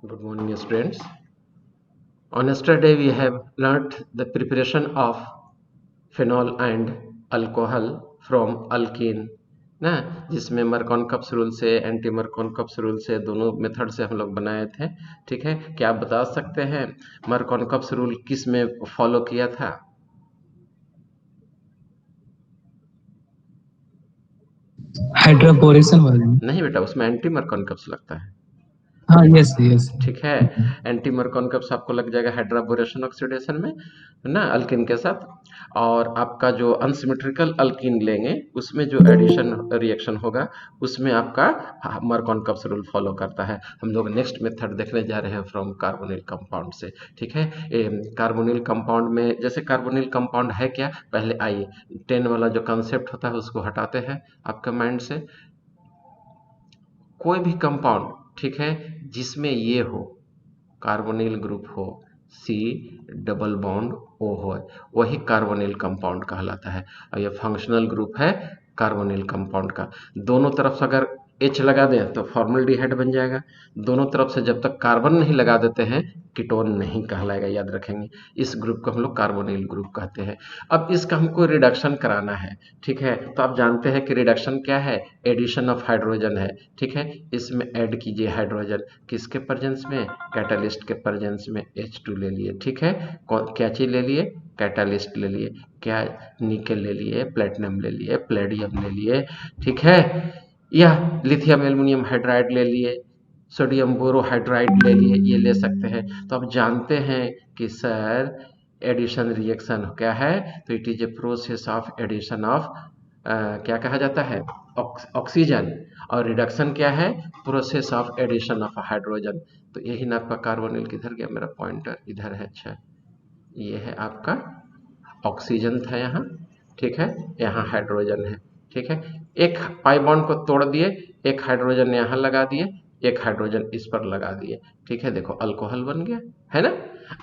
Good morning, students. On yesterday, we have learnt the preparation of phenol and alcohol from alkene ना, जिसमें मरकॉनकप्स rule से anti मरकॉनकप्स rule से दोनों method से हम लोग बनाए थे। ठीक है, क्या आप बता सकते हैं मरकॉनकप्स रूल किस में फॉलो किया था? हाइड्रोपोरेशन वाले में। नहीं बेटा, उसमें एंटी मरकॉनकप्स लगता है। हाँ, यस यस। ठीक है, एंटी मरकॉनकप्स आपको लग जाएगा हाइड्रोबोरेशन ऑक्सीडेशन में, है ना, अल्किन के साथ। और आपका जो अनसिमेट्रिकल अल्किन लेंगे उसमें जो एडिशन रिएक्शन होगा उसमें आपका मरकॉनकप्स रूल फॉलो करता है। हम लोग नेक्स्ट मेथड देखने जा रहे हैं फ्रॉम कार्बोनिल कंपाउंड से। ठीक है, कार्बोनिल कंपाउंड में जैसे कार्बोनिल कंपाउंड है क्या, पहले आइए 10 वाला जो कंसेप्ट होता है उसको हटाते हैं आपका माइंड से। कोई भी कंपाउंड, ठीक है, जिसमें ये हो, कार्बोनिल ग्रुप हो, सी डबल बॉन्ड ओ हो, वही कार्बोनिल कंपाउंड कहलाता है। और ये फंक्शनल ग्रुप है कार्बोनिल कंपाउंड का। दोनों तरफ से अगर H लगा दें तो फॉर्मल्डिहाइड बन जाएगा। दोनों तरफ से जब तक कार्बन नहीं लगा देते हैं कीटोन नहीं कहलाएगा, याद रखेंगे। इस ग्रुप को हम लोग कार्बोनिल ग्रुप कहते हैं। अब इसका हमको रिडक्शन कराना है। ठीक है, तो आप जानते हैं कि रिडक्शन क्या है, एडिशन ऑफ हाइड्रोजन है। ठीक है, इसमें ऐड कीजिए हाइड्रोजन, किसके प्रेजेंस में, कैटालिस्ट के प्रेजेंस में H2 ले लिए। ठीक है, क्या चीज ले लिए, कैटालिस्ट ले लिए, क्या, निकेल ले लिए, प्लेटिनम ले लिए, प्लेडियम ले लिए। ठीक है, या लिथियम एल्युमिनियम हाइड्राइड ले लिए, सोडियम बोरोहाइड्राइड ले लिए, ये ले सकते हैं। तो आप जानते हैं कि सर एडिशन रिएक्शन क्या है, तो it is a process of addition of क्या कहा जाता है, ऑक्सीजन। और रिडक्शन क्या है, process of addition of hydrogen. तो यही ना आपका कार्बोनिल, किधर गया मेरा पॉइंटर, इधर है। अच्छा, ये है आपका ऑक्सीजन था यहाँ। ठीक है, यहाँ हाइड्रोजन है। ठीक है, एक पाई बॉन्ड को तोड़ दिए, एक हाइड्रोजन यहाँ लगा दिए, एक हाइड्रोजन इस पर लगा दिए। ठीक है, देखो अल्कोहल बन गया, है ना।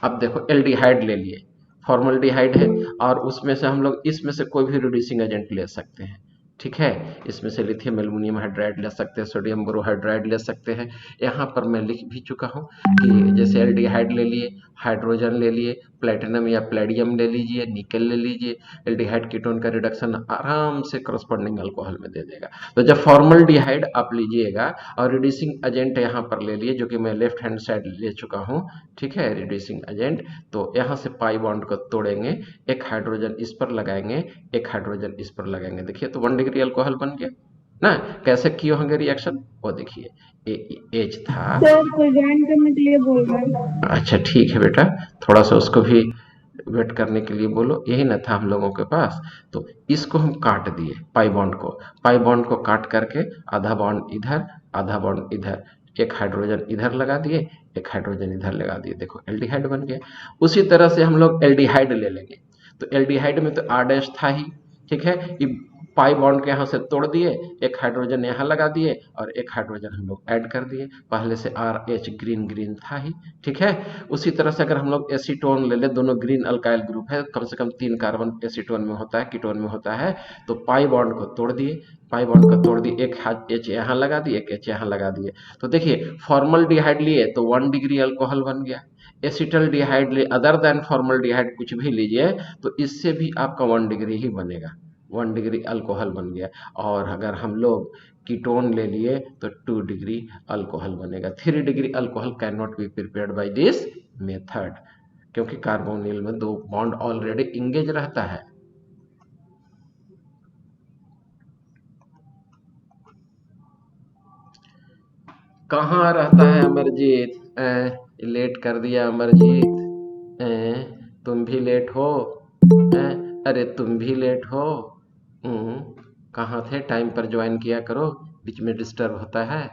अब देखो एल्डिहाइड ले लिए, फॉर्मल्डिहाइड है, और उसमें से हम लोग इसमें से कोई भी रिड्यूसिंग एजेंट ले सकते हैं। ठीक है, इसमें से लिथियम एल्युमिनियम हाइड्राइड ले सकते हैं, सोडियम बोरोहाइड्राइड ले सकते हैं। यहाँ पर मैं लिख भी चुका हूँ कि जैसे एल्डिहाइड ले लिए, हाइड्रोजन ले लिए, प्लेटिनम या प्लेडियम ले लीजिए, निकेल ले लीजिए, एल्डिहाइड कीटोन का रिडक्शन आराम से करस्पॉन्डिंग अल्कोहल में दे देगा। तो जब फॉर्मल्डिहाइड आप लीजिएगा और रिड्यूसिंग एजेंट यहाँ पर ले लिए, जो कि मैं लेफ्ट हैंड साइड ले चुका हूँ। ठीक है, रिड्यूसिंग एजेंट, तो यहाँ से पाई बॉन्ड को तोड़ेंगे, एक हाइड्रोजन इस पर लगाएंगे, एक हाइड्रोजन इस पर लगाएंगे। देखिए तो 1 डिग्री अल्कोहल बन गया ना। कैसे किए होंगे रिएक्शन, वो देखिए, एच था। सर कोई ज्वाइन करने के लिए बोल रहा है। अच्छा ठीक है बेटा, थोड़ा सा उसको भी वेट करने के लिए बोलो, यही ना था हम लोगों के पास। तो इसको हम काट दिए, पाई बॉन्ड को काट करके आधा बॉन्ड इधर, आधा बॉन्ड इधर, एक हाइड्रोजन इधर लगा दिए, एक हाइड्रोजन इधर लगा दिए, देखो एल्डिहाइड बन गया। उसी तरह से हम लोग एल्डिहाइड ले लेंगे, तो एल्डिहाइड में तो R डैश था ही। ठीक है, ये पाई बॉन्ड के यहाँ से तोड़ दिए, एक हाइड्रोजन यहाँ लगा दिए और एक हाइड्रोजन हम लोग ऐड कर दिए, पहले से RH ग्रीन ग्रीन था ही। ठीक है, उसी तरह से अगर हम लोग एसीटोन ले ले, दोनों ग्रीन अल्काइल ग्रुप है, कम से कम 3 कार्बन एसीटोन में होता है, कीटोन में होता है। तो पाई बॉन्ड को तोड़ दिए, पाई बॉन्ड को तोड़ दिए, एक H यहाँ लगा दिए, एक H यहाँ लगा दिए। तो देखिए फॉर्मल्डिहाइड लिए तो 1 डिग्री अल्कोहल बन गया, एसिटल्डिहाइड ले, अदर देन फॉर्मल्डिहाइड कुछ भी लीजिए तो इससे भी आपका 1 डिग्री ही बनेगा, 1 डिग्री अल्कोहल बन गया। और अगर हम लोग कीटोन ले लिए तो 2 डिग्री अल्कोहल बनेगा। 3 degree alcohol can not be prepared by this method, क्योंकि कार्बोनिल में 2 बॉन्ड ऑलरेडी इंगेज रहता है। कहाँ रहता है अमरजीत, लेट कर दिया अमरजीत, तुम भी लेट हो, अरे तुम भी लेट हो। कहाँ थे, टाइम पर ज्वाइन किया करो, बीच में डिस्टर्ब होता है।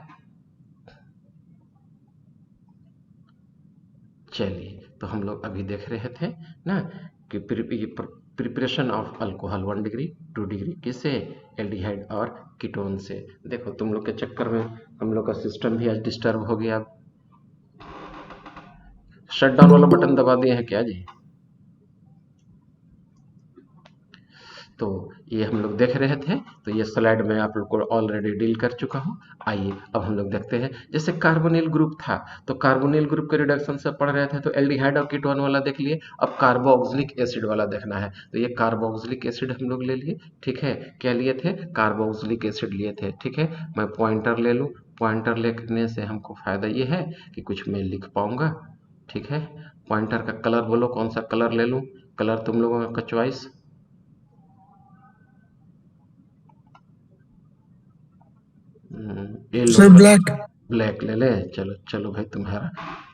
चलिए, तो हम लोग अभी देख रहे थे ना कि preparation of alcohol 1 degree 2 degree किससे, एल्डिहाइड और कीटोन से। देखो तुम लोग के चक्कर में हम लोग का सिस्टम भी आज डिस्टर्ब हो गया। शट डाउन वाला बटन दबा दिए हैं क्या जी? तो ये हम लोग देख रहे थे, तो ये स्लाइड में आप लोग को ऑलरेडी डील कर चुका हूँ। आइए अब हम लोग देखते हैं, जैसे कार्बोनिल ग्रुप था, तो कार्बोनिल ग्रुप के रिडक्शन से पढ़ रहे थे, तो एल्डिहाइड और कीटोन वाला देख लिए। अब कार्बोक्सिलिक एसिड वाला देखना है, तो ये कार्बोक्सिलिक एसिड हम लोग ले लिए। ठीक है, क्या लिए थे? कार्बोक्सिलिक एसिड लिए थे। ठीक है, मैं पॉइंटर ले लूँ। पॉइंटर लिखने से हमको फायदा ये है कि कुछ मैं लिख पाऊंगा। ठीक है, पॉइंटर का कलर बोलो, कौन सा कलर ले लूँ? कलर तुम लोगों का choice. Yellow sir colour, black. Black ले ले। चलो चलो भाई,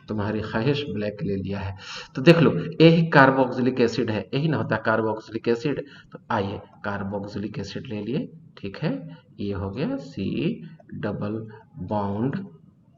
तुम्हारी ख्वाहिश, ब्लैक ले लिया है। तो देख लो, यही कार्बोक्सिलिक एसिड है, यही ना होता है कार्बोक्सिलिक एसिड। तो आइए कार्बोक्सिलिक एसिड ले लिए। ठीक है, ये हो गया सी डबल बॉन्ड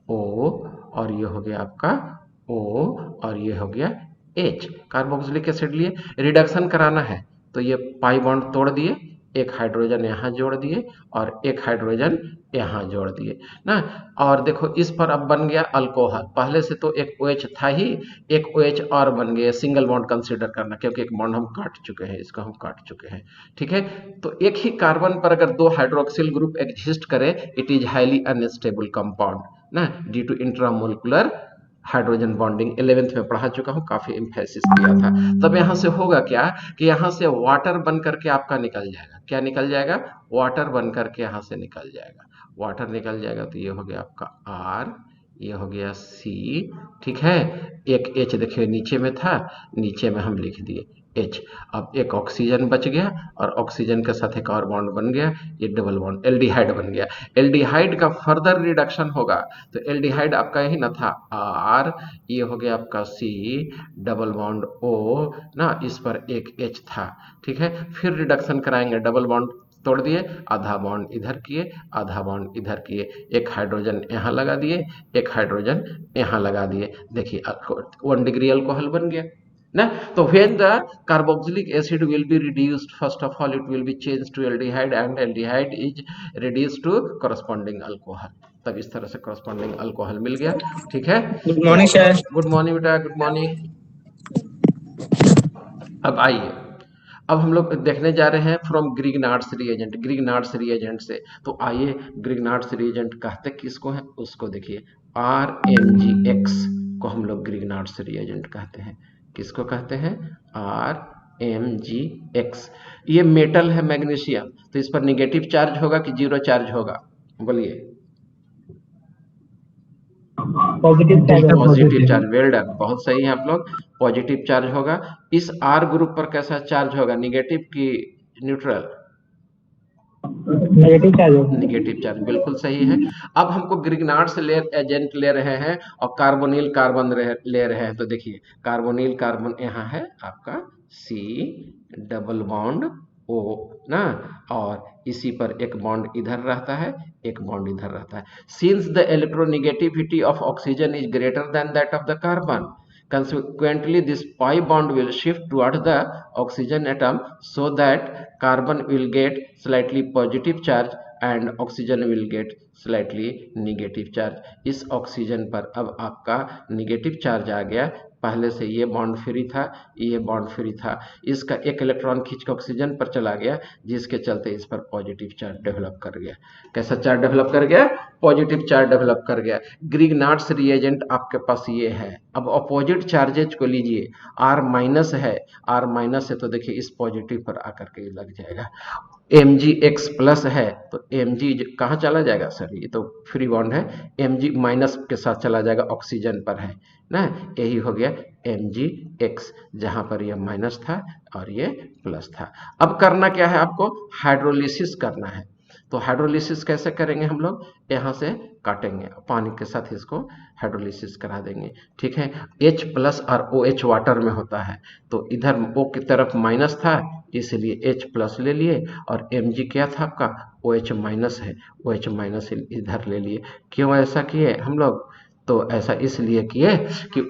ओ, और ये हो गया आपका ओ, और ये हो गया एच। कार्बोक्सिलिक एसिड लिए, रिडक्शन कराना है, तो ये पाई बॉन्ड तोड़ दिए, एक हाइड्रोजन यहाँ जोड़ दिए और एक हाइड्रोजन यहाँ जोड़ दिए ना। और देखो इस पर अब बन गया अल्कोहल। पहले से तो एक OH था ही, एक OH और बन गया। सिंगल बॉन्ड कंसीडर करना, क्योंकि एक बॉन्ड हम काट चुके हैं, इसको हम काट चुके हैं। ठीक है, तो एक ही कार्बन पर अगर दो हाइड्रोक्सिल ग्रुप एग्जिस्ट करे, it is highly unstable compound ना, due to intramolecular hydrogen bonding. 11th में पढ़ा चुका हूँ, काफी एम्फेसिस दिया था। तब यहाँ से होगा क्या कि यहाँ से वाटर बन करके आपका निकल जाएगा। क्या निकल जाएगा? वाटर बन करके यहाँ से निकल जाएगा। वाटर निकल जाएगा, तो ये हो गया आपका R, ये हो गया C। ठीक है, एक H देखिए नीचे में था, नीचे में हम लिख दिए H। अब एक ऑक्सीजन बच गया, और ऑक्सीजन के साथ एक और बॉन्ड बन गया, ये डबल बॉन्ड एल्डिहाइड बन गया। एल्डिहाइड का फर्दर रिडक्शन होगा, तो एल्डिहाइड आपका यही ना था R, ये हो गया आपका C डबल बॉन्ड O ना, इस पर एक H था। ठीक है, फिर रिडक्शन कराएंगे, डबल बॉन्ड तोड़ दिए, आधा बॉन्ड इधर किए, आधा बॉन्ड इधर किए, एक हाइड्रोजन यहाँ लगा दिए, एक हाइड्रोजन यहाँ लगा दिए। देखिए 1 डिग्री अल्कोहल बन गया ना। तो when the carboxylic acid will be reduced, first of all it will be changed to aldehyde, and aldehyde is reduced to corresponding alcohol। तब इस तरह से corresponding alcohol मिल गया। ठीक है, good morning sir. Good morning बेटा, गुड मॉर्निंग। अब आइए, अब हम लोग देखने जा रहे हैं from Grignard's reagent, Grignard's reagent से। तो आइए, ग्रिग्नार्ड्स रिएजेंट कहते किसको है उसको देखिए, RMgX को हम लोग ग्रिग्नार्ड्स रिएजेंट कहते हैं। किसको कहते हैं? RMgX। ये मेटल है मैग्नीशियम, तो इस पर निगेटिव चार्ज होगा कि जीरो चार्ज होगा? बोलिए। पॉजिटिव चार्ज, वेल डन, बहुत सही है आप लोग। पॉजिटिव चार्ज होगा। इस R ग्रुप पर कैसा चार्ज होगा, निगेटिव की न्यूट्रल? निगेटिव चार्ज, बिल्कुल सही है। अब हमको ग्रिग्नार्ड्स एजेंट ले रहे हैं और कार्बोनिल कार्बन ले रहे हैं, तो देखिए कार्बोनिल कार्बन यहाँ है आपका C डबल बॉन्ड O ना, और इसी पर एक बॉन्ड इधर रहता है, एक बॉन्ड इधर रहता है। Since the electronegativity of oxygen is greater than that of the carbon, consequently this pi bond will shift towards the oxygen atom, so that carbon will get slightly positive charge and oxygen will get slightly negative charge। इस oxygen पर अब आपका negative charge आ गया, पहले से ये bond free था, ये बॉन्ड फ्री था, इसका एक इलेक्ट्रॉन खींच के ऑक्सीजन पर चला गया, जिसके चलते इस पर पॉजिटिव चार्ज डेवलप कर गया। कैसा चार्ज डेवलप कर गया? पॉजिटिव चार्ज डेवलप कर गया। ग्रिग्नार्ड्स रिएजेंट आपके पास ये है। अब अपोजिट चार्जेज को लीजिए, R माइनस है, R माइनस है तो देखिए इस पॉजिटिव पर आकर के लग जाएगा। Mgx प्लस है, तो Mg कहाँ चला जाएगा सर? ये तो फ्री बॉन्ड है, Mg माइनस के साथ चला जाएगा, ऑक्सीजन पर है ना, यही हो गया Mgx, जहां पर ये माइनस था और ये प्लस था। अब करना क्या है आपको? हाइड्रोलिसिस करना है। तो हाइड्रोलिसिस कैसे करेंगे हम लोग? यहाँ से काटेंगे, पानी के साथ इसको हाइड्रोलिसिस करा देंगे। ठीक है, H प्लस और OH वाटर में होता है, तो इधर O की तरफ माइनस था, इसलिए H प्लस ले लिए, और Mg क्या था आपका? OH माइनस है, OH माइनस इधर ले लिए। क्यों ऐसा किए हम लोग? तो ऐसा इसलिए किए कि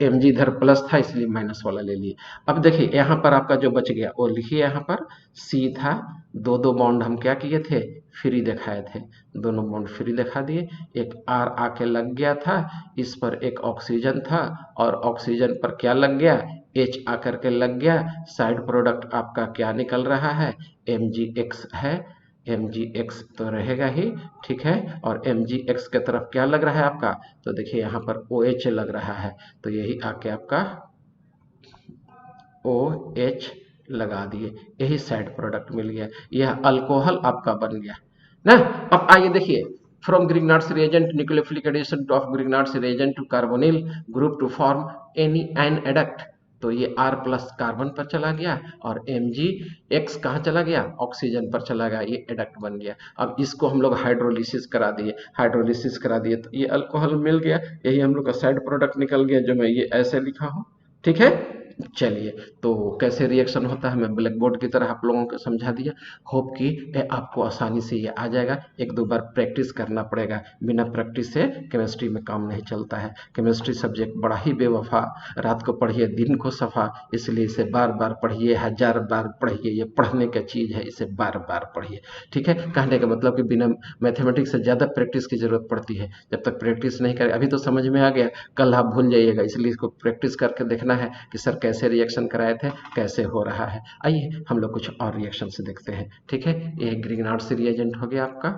Mg इधर प्लस था, इसलिए माइनस वाला ले लिए। अब देखिए यहाँ पर आपका जो बच गया वो लिखिए, यहाँ पर C था, दो बॉन्ड हम क्या किए थे? फ्री दिखाए थे, दोनों बॉन्ड फ्री दिखा दिए। एक R आके लग गया था, इस पर एक ऑक्सीजन था, और ऑक्सीजन पर क्या लग गया? H आकर के लग गया, साइड प्रोडक्ट आपका क्या निकल रहा है, Mgx है, Mgx तो रहेगा ही, ठीक है। और Mgx के तरफ क्या लग रहा है आपका, तो देखिए यहाँ पर OH लग रहा है, तो यही आके आपका OH लगा दिए, यही साइड प्रोडक्ट मिल गया, यह अल्कोहल आपका बन गया ना। अब आइए देखिए, from Grignard's reagent nucleophilic addition of Grignard's reagent to carbonyl group to form any an adduct, तो ये R प्लस कार्बन पर चला गया और Mgx कहाँ चला गया, ऑक्सीजन पर चला गया, ये एडक्ट बन गया। अब इसको हम लोग हाइड्रोलिसिस करा दिए, हाइड्रोलिसिस करा दिए तो ये अल्कोहल मिल गया, यही हम लोग का साइड प्रोडक्ट निकल गया, जो मैं ये ऐसे लिखा हूँ, ठीक है। चलिए, तो कैसे रिएक्शन होता है मैं ब्लैक बोर्ड की तरह आप लोगों को समझा दिया, होप कि आपको आसानी से ये आ जाएगा। एक दो बार प्रैक्टिस करना पड़ेगा, बिना प्रैक्टिस से केमिस्ट्री में काम नहीं चलता है। केमिस्ट्री सब्जेक्ट बड़ा ही बेवफा, रात को पढ़िए दिन को सफा, इसलिए इसे बार बार पढ़िए, 1000 बार पढ़िए, ये पढ़ने का चीज़ है, इसे बार बार पढ़िए, ठीक है। कहने का मतलब कि बिना मैथमेटिक्स से ज़्यादा प्रैक्टिस की जरूरत पड़ती है, जब तक प्रैक्टिस नहीं करें, अभी तो समझ में आ गया, कल आप भूल जाइएगा, इसलिए इसको प्रैक्टिस करके देखना है कि सर कैसे रिएक्शन कराए थे, कैसे हो रहा है। आइए हम लोग कुछ और रिएक्शन से देखते हैं, ठीक है। ये ग्रिग्नार्ड्स रिएजेंट हो गया आपका,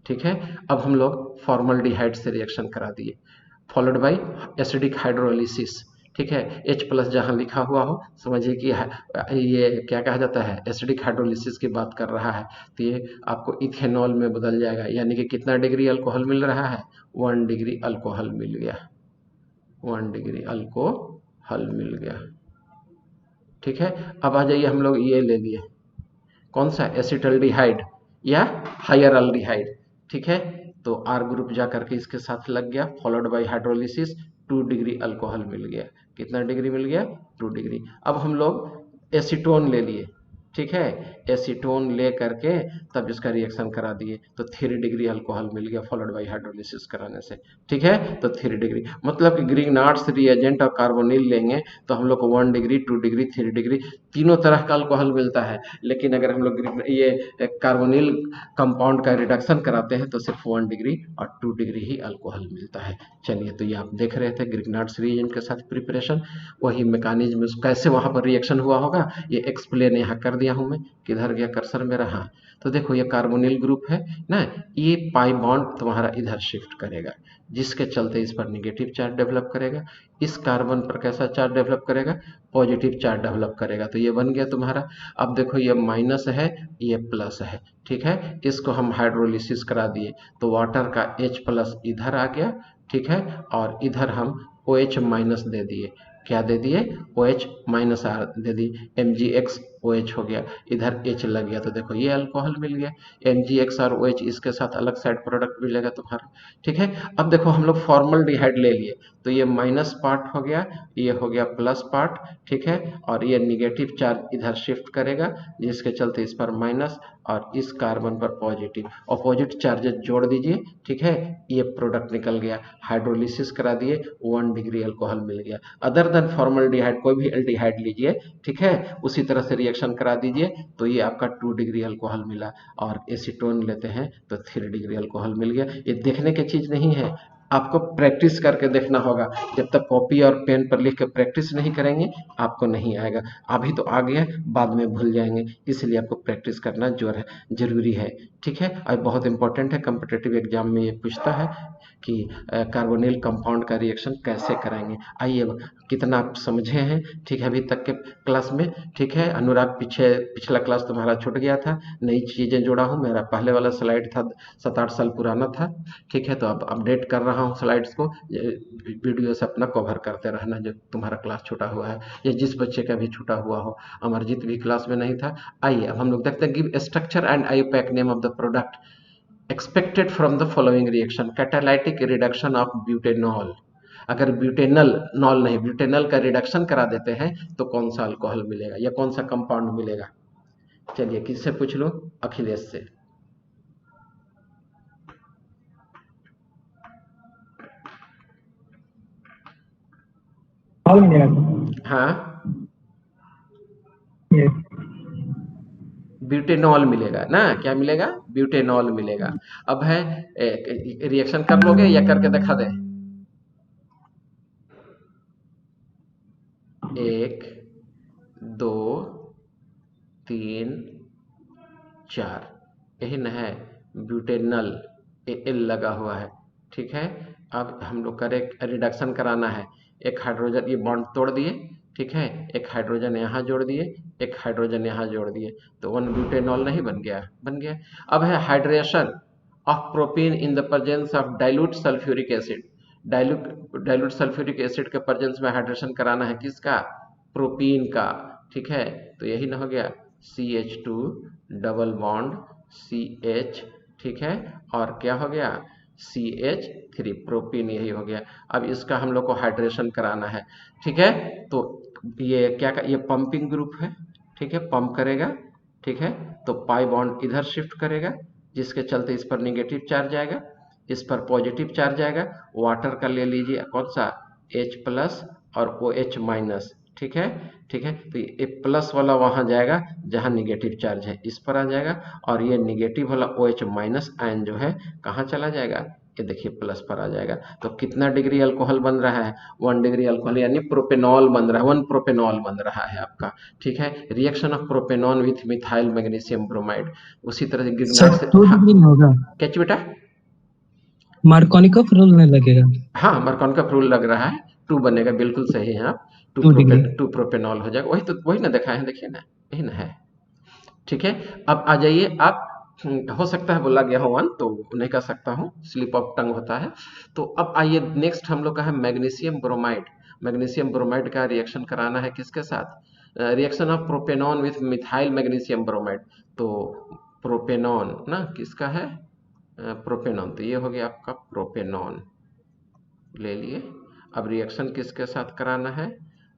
ठीक है। अब हम लोग फॉर्मल्डिहाइड से रिएक्शन करा दिए, फॉलोड बाय एसिडिक हाइड्रोलिसिस, ठीक है। H प्लस जहाँ लिखा हुआ हो समझिए कि ये क्या कहा जाता है, एसिडिक हाइड्रोलिसिस की बात कर रहा है, तो ये आपको इथेनॉल में बदल जाएगा, यानी कि कितना डिग्री अल्कोहल मिल रहा है, 1 डिग्री अल्कोहल मिल गया, 1 डिग्री अल्कोहल मिल गया, ठीक है। अब आ जाइए, हम लोग ये ले लिए कौन सा, एसिटल्डिहाइड या हायरल्डिहाइड, ठीक है। तो R ग्रुप जा करके इसके साथ लग गया, followed by hydrolysis, 2 degree alcohol मिल गया, कितना डिग्री मिल गया, 2 डिग्री। अब हम लोग एसीटोन ले लिए, ठीक है, एसीटोन ले करके तब इसका रिएक्शन करा दिए, तो 3 डिग्री अल्कोहल मिल गया फॉलोड बाय हाइड्रोलिसिस कराने से, ठीक है। तो 3 डिग्री मतलब कि ग्रिग्नार्ड्स रिएजेंट और कार्बोनिल लेंगे तो हम लोग को 1 डिग्री, 2 डिग्री, 3 डिग्री तीनों तरह का अल्कोहल मिलता है, लेकिन अगर हम लोग ये कार्बोनिल कंपाउंड का रिडक्शन कराते हैं तो सिर्फ 1 डिग्री और 2 डिग्री ही अल्कोहल मिलता है। चलिए, तो ये आप देख रहे थे ग्रिग्नार्ड्स रिएजेंट के साथ प्रिपरेशन, वही मैकेनिज्म कैसे वहाँ पर रिएक्शन हुआ होगा ये एक्सप्लेन यहाँ कर दिया हूँ मैं। किधर गया कर्सर मेरा, हाँ, तो देखो ये कार्बोनिल ग्रुप है ना, ये पाई बॉन्ड तुम्हारा इधर शिफ्ट करेगा, जिसके चलते इस पर निगेटिव चार्ज डेवलप करेगा, इस कार्बन पर कैसा चार्ज डेवलप करेगा, पॉजिटिव चार्ज डेवलप करेगा, तो ये बन गया तुम्हारा। अब देखो ये माइनस है, ये प्लस है, ठीक है। इसको हम हाइड्रोलिसिस करा दिए तो वाटर का H प्लस इधर आ गया, ठीक है, और इधर हम OH माइनस दे दिए, क्या दे दिए, OH माइनस R दे दिए, Mgx OH हो गया, इधर H लग गया, तो देखो ये अल्कोहल मिल गया, Mgx और OH इसके साथ अलग साइड प्रोडक्ट मिलेगा तुम्हारा, ठीक है। अब देखो हम लोग फॉर्मल्डिहाइड ले लिए, तो ये माइनस पार्ट हो गया, ये हो गया प्लस पार्ट, ठीक है, और ये निगेटिव चार्ज इधर शिफ्ट करेगा, जिसके चलते इस पर माइनस और इस कार्बन पर पॉजिटिव, अपोजिट चार्जेस जोड़ दीजिए, ठीक है, ये प्रोडक्ट निकल गया, हाइड्रोलिसिस करा दिए, 1 डिग्री अल्कोहल मिल गया। अदर देन फॉर्मल्डिहाइड कोई भी एल्डिहाइड लीजिए, ठीक है, उसी तरह से रिएक्शन करा दीजिए, तो ये आपका 2 डिग्री अल्कोहल मिला, और एसीटोन लेते हैं तो 3 डिग्री अल्कोहल मिल गया। ये देखने की चीज नहीं है, आपको प्रैक्टिस करके देखना होगा, जब तक कॉपी और पेन पर लिख के प्रैक्टिस नहीं करेंगे आपको नहीं आएगा। अभी तो आ गया, बाद में भूल जाएंगे, इसलिए आपको प्रैक्टिस करना जरूरी है, ठीक है। और बहुत इंपॉर्टेंट है, कॉम्पिटिटिव एग्जाम में ये पूछता है कि कार्बोनिल कंपाउंड का रिएक्शन कैसे कराएंगे। आइए, कितना आप समझे हैं, ठीक है, अभी तक के क्लास में, ठीक है। अनुराग पिछला क्लास तुम्हारा छूट गया था, नई चीज़ें जोड़ा हूँ, मेरा पहले वाला स्लाइड था 7-8 साल पुराना था, ठीक है, तो अब अपडेट कर रहा हूँ स्लाइड्स को, वीडियो से अपना कवर करते रहना जो तुम्हारा क्लास छूटा हुआ है, या जिस बच्चे का भी छूटा हुआ हो। अमरजीत भी क्लास में नहीं था। आइए अब हम लोग देखते हैं, give structure and IUPAC name of the product expected from the following reaction, catalytic reduction of butanol. अगर ब्यूटेनल नॉल नहीं, ब्यूटेनल का रिडक्शन करा देते हैं तो कौन सा अल्कोहल मिलेगा या कौन सा कंपाउंड मिलेगा। चलिए किससे पूछ लो, अखिलेश से। हाँ, ब्यूटेनॉल मिलेगा ना, क्या मिलेगा, ब्यूटेनॉल मिलेगा। अब है रिएक्शन कर लोगे या करके दिखा दे, 1 2 3 4, यही न है ब्यूटेनल, एल लगा हुआ है, ठीक है। अब हम लोग करें रिडक्शन कराना है, एक हाइड्रोजन ये बॉन्ड तोड़ दिए, ठीक है, एक हाइड्रोजन यहाँ जोड़ दिए, एक हाइड्रोजन यहाँ जोड़ दिए, तो 1 ब्यूटेनॉल नहीं बन गया, बन गया। अब है hydration of propene in the presence of dilute sulphuric acid, dilute sulphuric acid के प्रेजेंस में हाइड्रेशन कराना है किसका, प्रोपीन का, ठीक है। तो यही ना हो गया CH2 डबल बॉन्ड CH, ठीक है, और क्या हो गया CH3, प्रोपीन, यही हो गया। अब इसका हम लोग को हाइड्रेशन कराना है, ठीक है। तो ये क्या ये पंपिंग ग्रुप है, ठीक है, पंप करेगा, ठीक है। तो पाई बॉन्ड इधर शिफ्ट करेगा, जिसके चलते इस पर निगेटिव चार्ज आएगा, इस पर पॉजिटिव चार्ज आएगा। वाटर का ले लीजिए कौन सा H+ और OH माइनस, ठीक है, ठीक है। तो ये प्लस वाला वहां जाएगा जहां निगेटिव चार्ज है, इस पर आ जाएगा, और ये निगेटिव वाला OH माइनस आयन जो है कहाँ चला जाएगा, ये देखिए प्लस पर आ जाएगा। तो कितना डिग्री अल्कोहल बन रहा है, 1 डिग्री अल्कोहल, यानी प्रोपेनॉल बन रहा है, 1 प्रोपेनॉल बन रहा है आपका, ठीक है। Reaction of propanone with methyl magnesium bromide. उसी तरह से गिगनार्ड से, 2 डिग्री में होगा, क्या बेटा, मार्कोनिकॉफ रूल में लगेगा। हाँ मार्कोनिकॉफ रूल लग रहा है, 2 बनेगा, बिल्कुल सही है आप, 2 डिग्री। 2 प्रोपेनॉल हो जाएगा, वही तो, वही ना दिखाए हैं, देखिए ना, यही ना है, ठीक है। अब आ जाइए आप, हो सकता है बोला गया हो 1, तो नहीं कर सकता हूँ, स्लिप ऑफ टंग होता है। तो अब आइए नेक्स्ट हम लोग का है मैग्नीशियम ब्रोमाइड। मैग्नीशियम ब्रोमाइड का रिएक्शन कराना है किसके साथ, reaction of propanone with methyl magnesium bromide. तो प्रोपेनॉन ना किसका है, प्रोपेनॉन, तो ये हो गया आपका प्रोपेनॉन, ले लिए। अब रिएक्शन किसके साथ कराना है,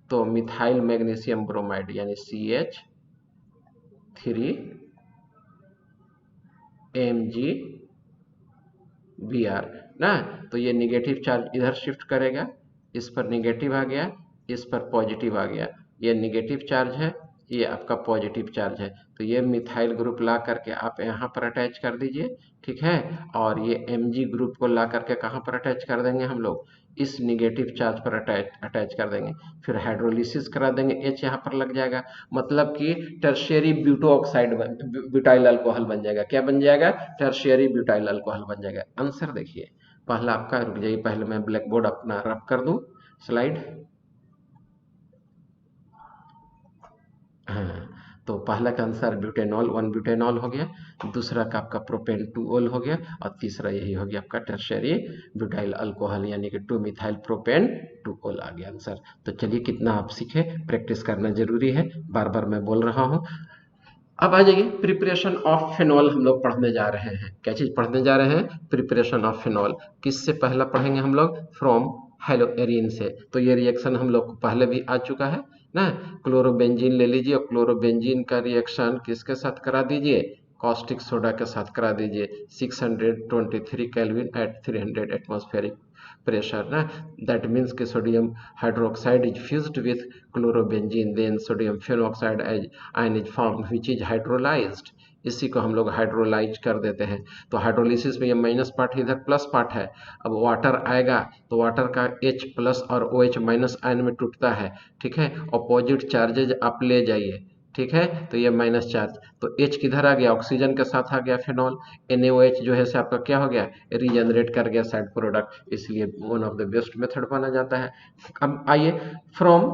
तो मिथाइल मैग्नीशियम ब्रोमाइड, यानी CH3MgBr ना। तो ये निगेटिव चार्ज इधर शिफ्ट करेगा, इस पर निगेटिव आ गया, इस पर पॉजिटिव आ गया, ये निगेटिव चार्ज है, ये आपका पॉजिटिव चार्ज है। तो ये मिथाइल ग्रुप ला करके आप यहाँ पर अटैच कर दीजिए, ठीक है। और ये Mg ग्रुप को ला करके कहाँ पर अटैच कर देंगे हम लोग, इस निगेटिव चार्ज पर अटैच कर देंगे। फिर हाइड्रोलिसिस करा देंगे, H यहाँ पर लग जाएगा, मतलब कि टर्शियरी ब्यूटो ऑक्साइड ब्यूटाइल अल्कोहल बन जाएगा। क्या बन जाएगा, टर्शियरी ब्यूटाइल अल्कोहल बन जाएगा। आंसर देखिए पहला आपका, रुक जाइए पहले मैं ब्लैक बोर्ड अपना रब कर दूं, स्लाइड, हाँ। तो पहला का आंसर ब्यूटेनॉल, 1 ब्यूटेनॉल हो गया, दूसरा का आपका प्रोपेन 2 हो गया, और तीसरा यही हो गया आपका टर्शियरी ब्यूटाइल अल्कोहल, यानी कि 2 मिथाइल प्रोपेन 2 आ गया आंसर। तो चलिए कितना आप सीखे, प्रैक्टिस करना जरूरी है, बार बार मैं बोल रहा हूँ। अब आ जाइए प्रिपरेशन ऑफ फेनॉल हम लोग पढ़ने जा रहे हैं। क्या चीज पढ़ने जा रहे हैं, प्रिपरेशन ऑफ फेनॉल। किससे पहला पढ़ेंगे हम लोग, फ्रॉम हेलोएरिन से। तो ये रिएक्शन हम लोग को पहले भी आ चुका है ना। क्लोरोबेंजीन ले लीजिए, और क्लोरोबेंजीन का रिएक्शन किसके साथ करा दीजिए, कॉस्टिक सोडा के साथ करा दीजिए, 623 केल्विन एट 300 एटमॉस्फेरिक pressure ना। that means कि sodium hydroxide is fused with chlorobenzene, then sodium phenoxide as ion is formed which is hydrolyzed। इसी को हम लोग हाइड्रोलाइज कर देते हैं। तो हाइड्रोलिसिस में ये माइनस पार्ट इधर प्लस पार्ट है। अब वाटर आएगा तो वाटर का H+ और OH माइनस आयन में टूटता है, ठीक है। अपोजिट चार्जेज आप ले जाइए, ठीक है। तो ये माइनस चार्ज, तो H किधर आ गया, ऑक्सीजन के साथ आ गया फेनॉल, NaOH जो है से आपका क्या हो गया, रीजनरेट कर गया साइड प्रोडक्ट, इसलिए one of the best method माना जाता है। अब आइए from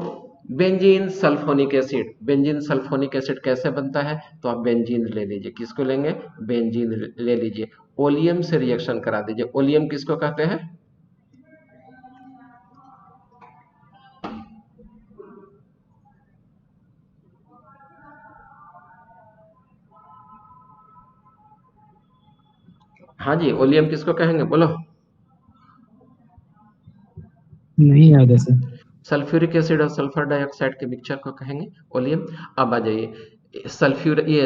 benzene sulphonic acid. Benzene sulphonic acid कैसे बनता है, तो आप बेंजीन ले लीजिए, किसको लेंगे, बेंजीन ले लीजिए, ओलियम से रिएक्शन करा दीजिए। ओलियम किसको कहते हैं, हाँ जी, ओलियम किसको कहेंगे बोलो, नहीं याद है सर। सल्फ्यूरिक एसिड और सल्फर डाइऑक्साइड के मिक्सचर को कहेंगे ओलियम। अब आ जाइए ये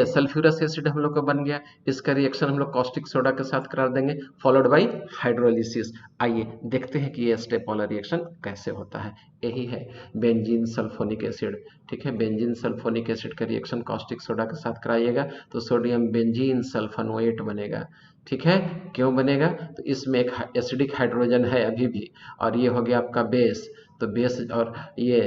सल्फ्यूरस एसिड हम लोग का बन गया, इसका रिएक्शन हम लोग कॉस्टिक सोडा के साथ करा देंगे, फॉलोड बाय हाइड्रोलिसिस। आइए देखते हैं कि ये स्टेप वाला रिएक्शन कैसे होता है। यही है बेंजीन सल्फोनिक एसिड। ठीक है, बेंजीन सल्फोनिक एसिड का रिएक्शन कास्टिक सोडा के साथ कराइएगा तो सोडियम बेंजीन सल्फोनेट बनेगा। ठीक है, क्यों बनेगा? तो इसमें एक एसिडिक हाइड्रोजन है अभी भी, और ये हो गया आपका बेस। तो बेस और ये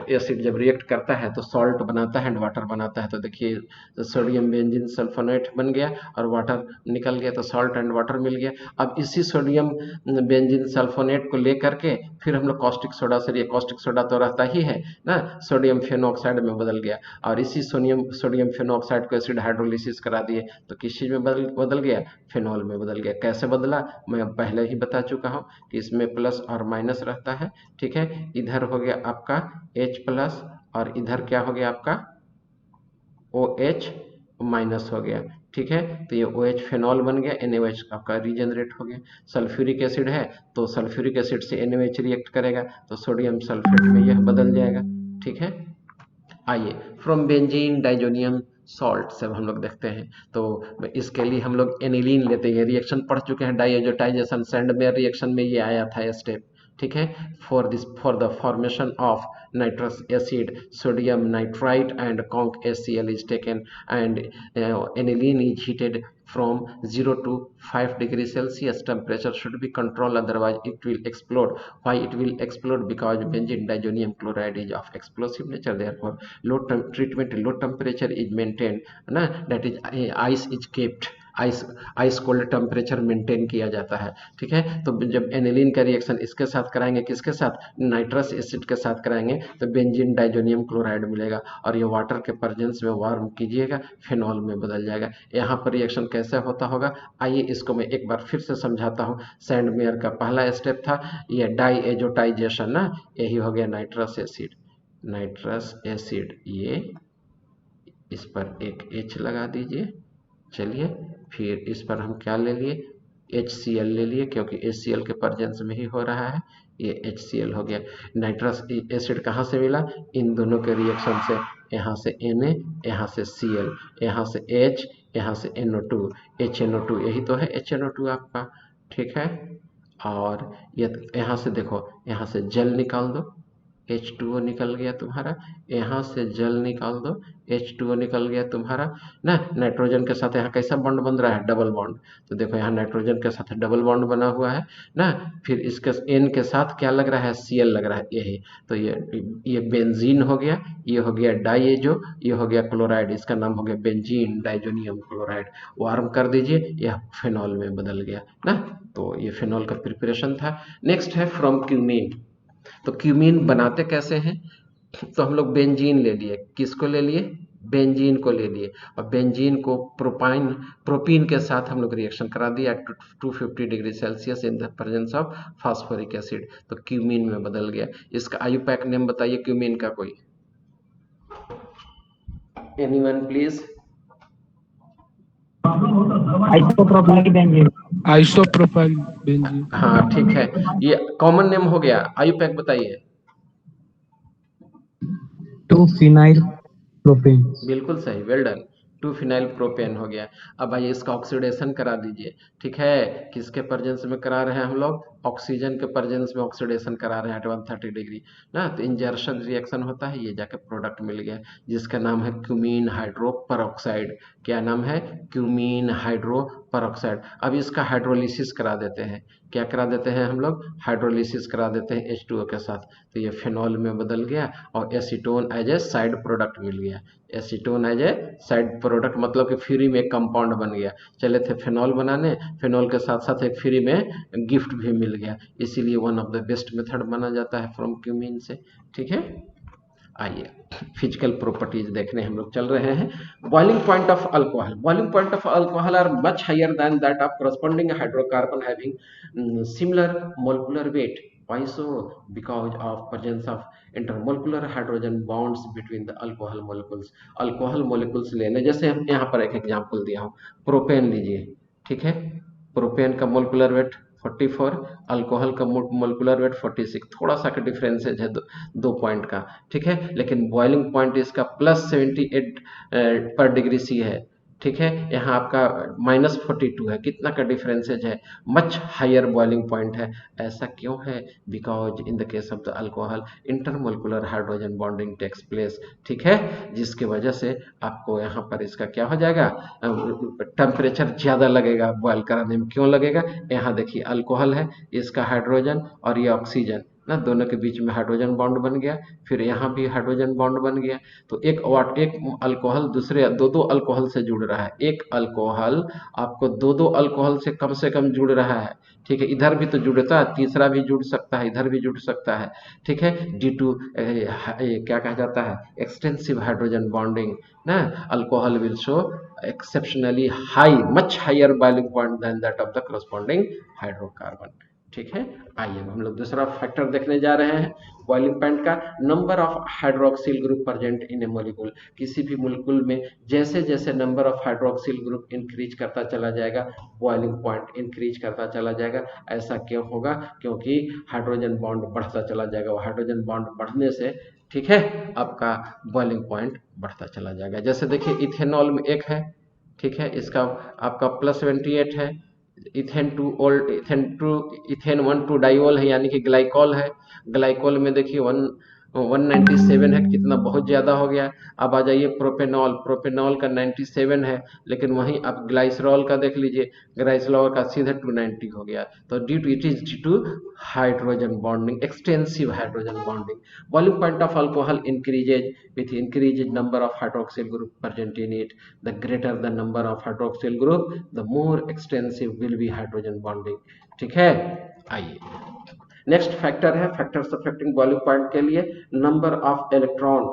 एसिड जब रिएक्ट करता है तो सॉल्ट बनाता है एंड वाटर बनाता है। तो देखिए तो सोडियम बेंजीन सल्फोनेट बन गया और वाटर निकल गया, तो सॉल्ट एंड वाटर मिल गया। अब इसी सोडियम बेंजीन सल्फोनेट को लेकर के फिर हम लोग कास्टिक सोडा से, कास्टिक सोडा तो रहता ही है ना, सोडियम फेनोऑक्साइड में बदल गया, और इसी सोडियम फेनोऑक्साइड को एसिड हाइड्रोलिसिस करा दिए तो किस चीज़ में बदल गया? फेनॉल में बदल गया। कैसे बदला? मैं पहले ही बता चुका हूँ कि इसमें प्लस और माइनस रहता है। ठीक है, इधर हो गया आपका H प्लस और इधर क्या हो गया आपका OH माइनस हो गया। ठीक है, तो ये OH फेनॉल बन गया, NaOH आपका रीजनरेट हो गया। सल्फ्यूरिक एसिड है तो सल्फ्यूरिक एसिड से NaOH रिएक्ट करेगा तो सोडियम सल्फेट में यह बदल जाएगा। ठीक है, आइए फ्रॉम बेंजीन डाइजोनियम सॉल्ट से हम लोग देखते हैं। तो इसके लिए हम लोग एनिलीन लेते हैं, रिएक्शन पढ़ चुके हैं, डाइएजोटाइजेशन सैंडमेयर रिएक्शन में ये आया था स्टेप। ठीक है, for the formation of nitrous acid sodium nitrite and conc HCl is taken and aniline is heated from 0 to 5 degrees Celsius. Temperature should be controlled, otherwise it will explode. Why it will explode? Because benzene diazonium chloride is of explosive nature, therefore treatment low temperature is maintained na, that is ice is kept, ice cold temperature maintain किया जाता है। ठीक है, तो जब aniline का reaction इसके साथ कराएंगे, किसके साथ? नाइट्रस एसिड के साथ कराएंगे तो बेंजीन डाइजोनियम क्लोराइड मिलेगा और ये वाटर के प्रेजेंस में वार्म कीजिएगा, फेनॉल में बदल जाएगा। यहाँ पर रिएक्शन कैसे होता होगा, आइए इसको मैं एक बार फिर से समझाता हूँ। सैंडमेयर का पहला स्टेप था ये डाइएजोटाइजेशन ना, यही हो गया नाइट्रस एसिड। नाइट्रस एसिड, ये इस पर एक H लगा दीजिए। चलिए, फिर इस पर हम क्या ले लिए? HCl ले लिए, क्योंकि HCl के प्रेजेंस में ही हो रहा है, ये HCl हो गया। नाइट्रस एसिड कहाँ से मिला? इन दोनों के रिएक्शन से, यहाँ से Na, यहाँ से Cl, यहाँ से H, यहाँ से NO2, HNO2, यही तो है HNO2 आपका। ठीक है, और ये यहाँ से देखो, यहाँ से जल निकाल दो, H2O निकल गया तुम्हारा, यहाँ से जल निकाल दो, H2O निकल गया तुम्हारा ना। नाइट्रोजन के साथ यहाँ कैसा बॉन्ड बन रहा है? Double bond. तो देखो यहाँ नाइट्रोजन के साथ डबल बॉन्ड बना हुआ है ना। फिर इसके N के साथ क्या लग रहा है? Cl लग रहा है, यही तो ये बेंजीन हो गया, ये हो गया डाइएजो, ये हो गया क्लोराइड, इसका नाम हो गया बेंजीन डाइजोनियम क्लोराइड। वार्म कर दीजिए, यह फेनॉल में बदल गया ना। तो ये फेनॉल का प्रिपरेशन था। नेक्स्ट है फ्रॉम क्यूमीन। तो क्यूमीन बनाते कैसे हैं? तो हम लोग बेंजीन ले लिए, किसको ले लिए? बेंजीन को ले लिए, और बेंजीन को प्रोपीन के साथ हम लोग रिएक्शन करा दिया 250 degree Celsius in the presence of phosphoric acid, तो क्यूमीन में बदल गया। इसका आयुपैक नेम बताइए क्यूमीन का कोई, anyone please? Isopropyl benzene. Isopropyl benzene. हाँ ठीक है, ये कॉमन नेम हो गया। आयुपैक बताइए। 2-फिनाइल प्रोपेन। बिल्कुल सही, वेल डन, 2-फिनाइल प्रोपेन हो गया। अब आइए इसका ऑक्सीडेशन करा दीजिए। ठीक है, किसके प्रेजेंस में करा रहे हैं हम लोग? ऑक्सीजन के प्रेजेंस में ऑक्सीडेशन करा रहे हैं 130 डिग्री ना। तो इंजर्शन रिएक्शन होता है, ये जाके प्रोडक्ट मिल गया जिसका नाम है क्यूमीन हाइड्रो परऑक्साइड। क्या नाम है? Cumene hydro peroxide. अब इसका हाइड्रोलिसिस करा देते हैं। क्या करा देते हैं हम लोग? हाइड्रोलिसिस करा देते हैं H2O के साथ, तो ये फेनॉल में बदल गया और acetone as a side product मिल गया। Acetone as a side product मतलब कि फ्री में एक कंपाउंड बन गया। चले थे फेनॉल बनाने, फेनॉल के साथ साथ एक फ्री में गिफ्ट भी मिल गया, इसीलिए one of the best method माना जाता है फ्रॉम क्यूमीन से। ठीक है, आइए फिजिकल प्रॉपर्टीज देखने हम लोग चल रहे हैं। Boiling point of alcohol. Boiling point of alcohol are much higher than that of corresponding hydrocarbon having similar molecular weight. Why so? Because of presence of intermolecular hydrogen bonds between the alcohol molecules. Alcohol molecules लेने, जैसे हम यहाँ पर एक example दिया हूँ, propane लीजिए। ठीक है, प्रोपेन का मोलिकुलर वेट 44, अल्कोहल का मोलिकुलर वेट 46, थोड़ा सा का डिफरेंस है 2 पॉइंट का। ठीक है, लेकिन बॉइलिंग पॉइंट इसका +78 पर डिग्री सी है। ठीक है। यहाँ आपका -42 है, कितना का डिफरेंसेज है, मच हायर बॉइलिंग पॉइंट है। ऐसा क्यों है? Because in the case of the alcohol intermolecular hydrogen bonding takes place, ठीक है, जिसकी वजह से आपको यहाँ पर इसका क्या हो जाएगा, टेम्परेचर ज़्यादा लगेगा बॉयल कराने में। क्यों लगेगा? यहाँ देखिए अल्कोहल है, इसका हाइड्रोजन और ये ऑक्सीजन ना, दोनों के बीच में हाइड्रोजन बॉन्ड बन गया, फिर यहाँ भी हाइड्रोजन बॉन्ड बन गया। तो एक अल्कोहल दूसरे दो अल्कोहल से जुड़ रहा है। एक अल्कोहल आपको दो अल्कोहल से कम जुड़ रहा है, ठीक है। इधर भी तो जुड़ता है, तीसरा भी जुड़ सकता है, इधर भी जुड़ सकता है, ठीक है। ड्यू टू क्या कहा जाता है, एक्सटेंसिव हाइड्रोजन बॉन्डिंग ना, alcohol will show exceptionally high, much higher boiling point than that of the corresponding hydrocarbon, ठीक है। आइए हम लोग दूसरा फैक्टर देखने जा रहे हैं बॉइलिंग पॉइंट का, number of hydroxyl group present in A molecule. किसी भी मॉलिक्यूल में जैसे जैसे number of hydroxyl group increase करता चला जाएगा, बॉइलिंग पॉइंट इंक्रीज करता चला जाएगा। ऐसा क्यों होगा? क्योंकि हाइड्रोजन बॉन्ड बढ़ता चला जाएगा, वो हाइड्रोजन बॉन्ड बढ़ने से, ठीक है, आपका बॉइलिंग पॉइंट बढ़ता चला जाएगा। जैसे देखिए इथेनॉल में एक है, ठीक है, इसका आपका +28 है, इथेन 1 2 डाइओल है, यानी कि ग्लाइकॉल है। ग्लाइकॉल में देखिए 197 है, कितना बहुत ज़्यादा हो गया। अब आ जाइए प्रोपेनॉल, प्रोपेनॉल का 97 है, लेकिन वहीं आप ग्लाइसरॉल का देख लीजिए, ग्लाइसरॉल का सीधे 290 हो गया। तो it is due to hydrogen bonding, extensive hydrogen bonding. Boiling point of alcohol increases with increased number of hydroxyl group present in it. The greater the number of hydroxyl group, the more extensive will be hydrogen bonding, ठीक है। आइए next factor है, factors affecting boiling point के लिए, number of electron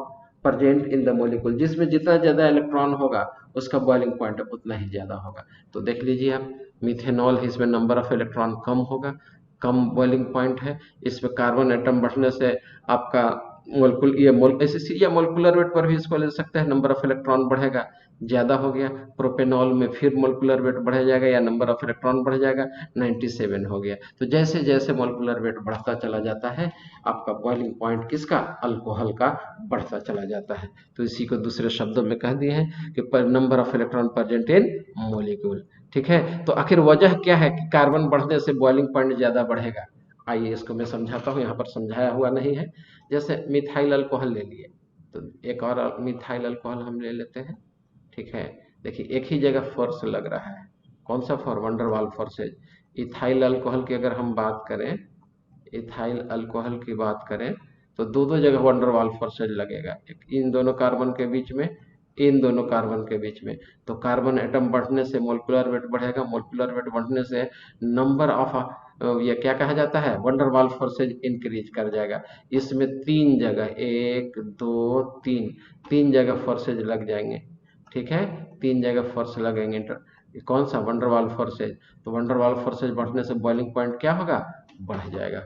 present in the molecule. जिसमें जितना ज्यादा electron होगा उसका बॉइलिंग पॉइंट उतना ही ज्यादा होगा। तो देख लीजिए आप, मिथेनॉल है, इसमें नंबर ऑफ इलेक्ट्रॉन कम होगा, कम बॉइलिंग पॉइंट है। इसमें कार्बन एटम बढ़ने से आपका मोलकुलर वेट पर भी इसको ले सकते हैं, नंबर ऑफ इलेक्ट्रॉन बढ़ेगा, ज्यादा हो गया। प्रोपेनॉल में फिर मोलकुलर वेट बढ़ जाएगा या नंबर ऑफ इलेक्ट्रॉन बढ़ जाएगा, 97 हो गया। तो जैसे जैसे मोलकुलर वेट बढ़ता चला जाता है, आपका बॉइलिंग पॉइंट किसका, अल्कोहल का, बढ़ता चला जाता है। तो इसी को दूसरे शब्दों में कह दिए हैं कि number of electron present in molecule, ठीक है। तो आखिर वजह क्या है कि कार्बन बढ़ने से बॉइलिंग पॉइंट ज्यादा बढ़ेगा? आइए इसको मैं समझाता हूँ, यहाँ पर समझाया हुआ नहीं है। जैसे मिथाइल अल्कोहल ले लिए, तो एक और मिथाइल अल्कोहल हम ले लेते हैं, ठीक है। देखिए एक ही जगह फोर्स लग रहा है, कौन सा force, van der Waals forces. Ethyl alcohol की अगर हम बात करें, इथाइल अल्कोहल की बात करें, तो दो जगह वंडरवाल फोर्सेज लगेगा, एक इन दोनों कार्बन के बीच में, इन दोनों कार्बन के बीच में। तो कार्बन एटम बढ़ने से मोलकुलर वेट बढ़ेगा, मोलकुलर वेट बढ़ने से नंबर ऑफ ये क्या कहा जाता है, वंडरवाल फोर्सेज इंक्रीज कर जाएगा। इसमें 3 जगह, 1 2 3, 3 जगह फोर्सेज लग जाएंगे, ठीक है, 3 जगह फोर्स लगेंगे। कौन सा, वंडरवाल फोर्सेज। तो वंडरवाल फोर्सेज बढ़ने से बॉइलिंग पॉइंट क्या होगा, बढ़ जाएगा।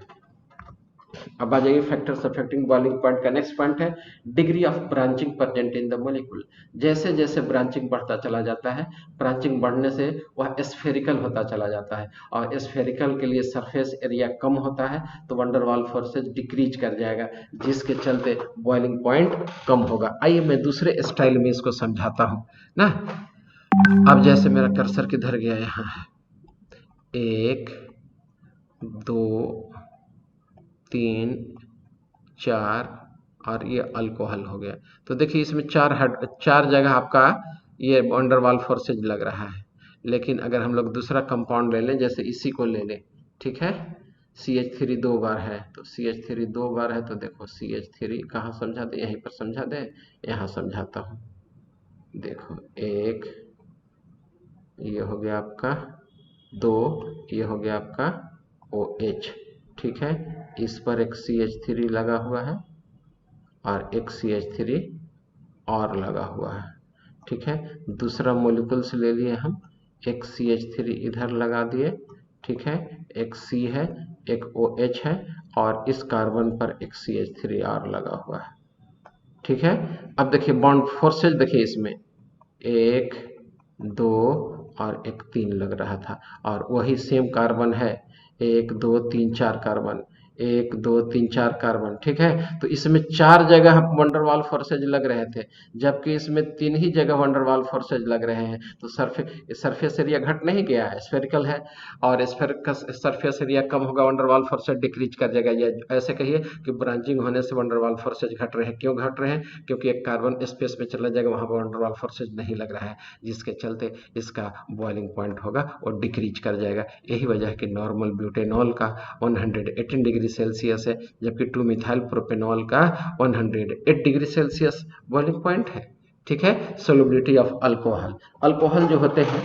अब आ जाइए फैक्टर्स अफेक्टिंग बॉइलिंग पॉइंट का नेक्स्ट पॉइंट है, degree of branching present in the molecule. जैसे जैसे ब्रांचिंग बढ़ता चला जाता है, ब्रांचिंग बढ़ने से वह स्फेरिकल होता चला जाता है, और स्फेरिकल के लिए सरफेस एरिया कम होता है, तो वंडरवाल फोर्सेज डिक्रीज कर जाएगा, जिसके चलते बॉइलिंग पॉइंट कम होगा। आइए मैं दूसरे स्टाइल में इसको समझाता हूँ ना। अब जैसे मेरा कर्सर किधर गया, यहाँ है, 1 2 3 4 और ये अल्कोहल हो गया। तो देखिए इसमें चार जगह आपका ये वंडरवाल फोर्सेज लग रहा है। लेकिन अगर हम लोग दूसरा कंपाउंड ले लें, जैसे इसी को ले लें, ठीक है, CH3 2 बार है, तो CH3 2 बार है, तो देखो CH3 कहाँ समझा दे, यहीं पर समझा दे, यहाँ समझाता हूँ। देखो 1 ये हो गया आपका, 2 ये हो गया आपका OH, ठीक है। इस पर एक CH3 लगा हुआ है और एक CH3 और लगा हुआ है, ठीक है। दूसरा मॉलिक्यूल्स ले लिए हम, एक CH3 इधर लगा दिए, ठीक है, एक C है, एक OH है, और इस कार्बन पर एक CH3 और लगा हुआ है, ठीक है। अब देखिए बॉन्ड फोर्सेज, देखिए इसमें 1 2 और एक 3 लग रहा था, और वही सेम कार्बन है, 1 2 3 4 कार्बन, 1 2 3 4 कार्बन, ठीक है। तो इसमें 4 जगह वंडरवाल फोर्सेज लग रहे थे, जबकि इसमें 3 ही जगह वंडरवाल फोर्सेज लग रहे हैं। तो सरफेस एरिया घट नहीं गया है, स्फेरिकल है, और सरफेस एरिया कम होगा, वंडरवाल फोर्सेज डिक्रीज कर जाएगा। या ऐसे कहिए कि ब्रांचिंग होने से वंडरवाल फोर्सेज घट रहे हैं। क्यों घट रहे हैं? क्योंकि एक कार्बन स्पेस में चला जाएगा, वहां पर वंडरवाल फोर्सेज नहीं लग रहा है, जिसके चलते इसका बॉइलिंग पॉइंट होगा और डिक्रीज कर जाएगा। यही वजह है कि नॉर्मल ब्यूटेनॉल का 118 डिग्री सेल्सियस है, जबकि 2 मिथाइल प्रोपेनॉल का 108 डिग्री सेल्सियस बॉइलिंग पॉइंट है, ठीक है। सोलबिलिटी ऑफ अल्कोहल, अल्कोहल जो होते हैं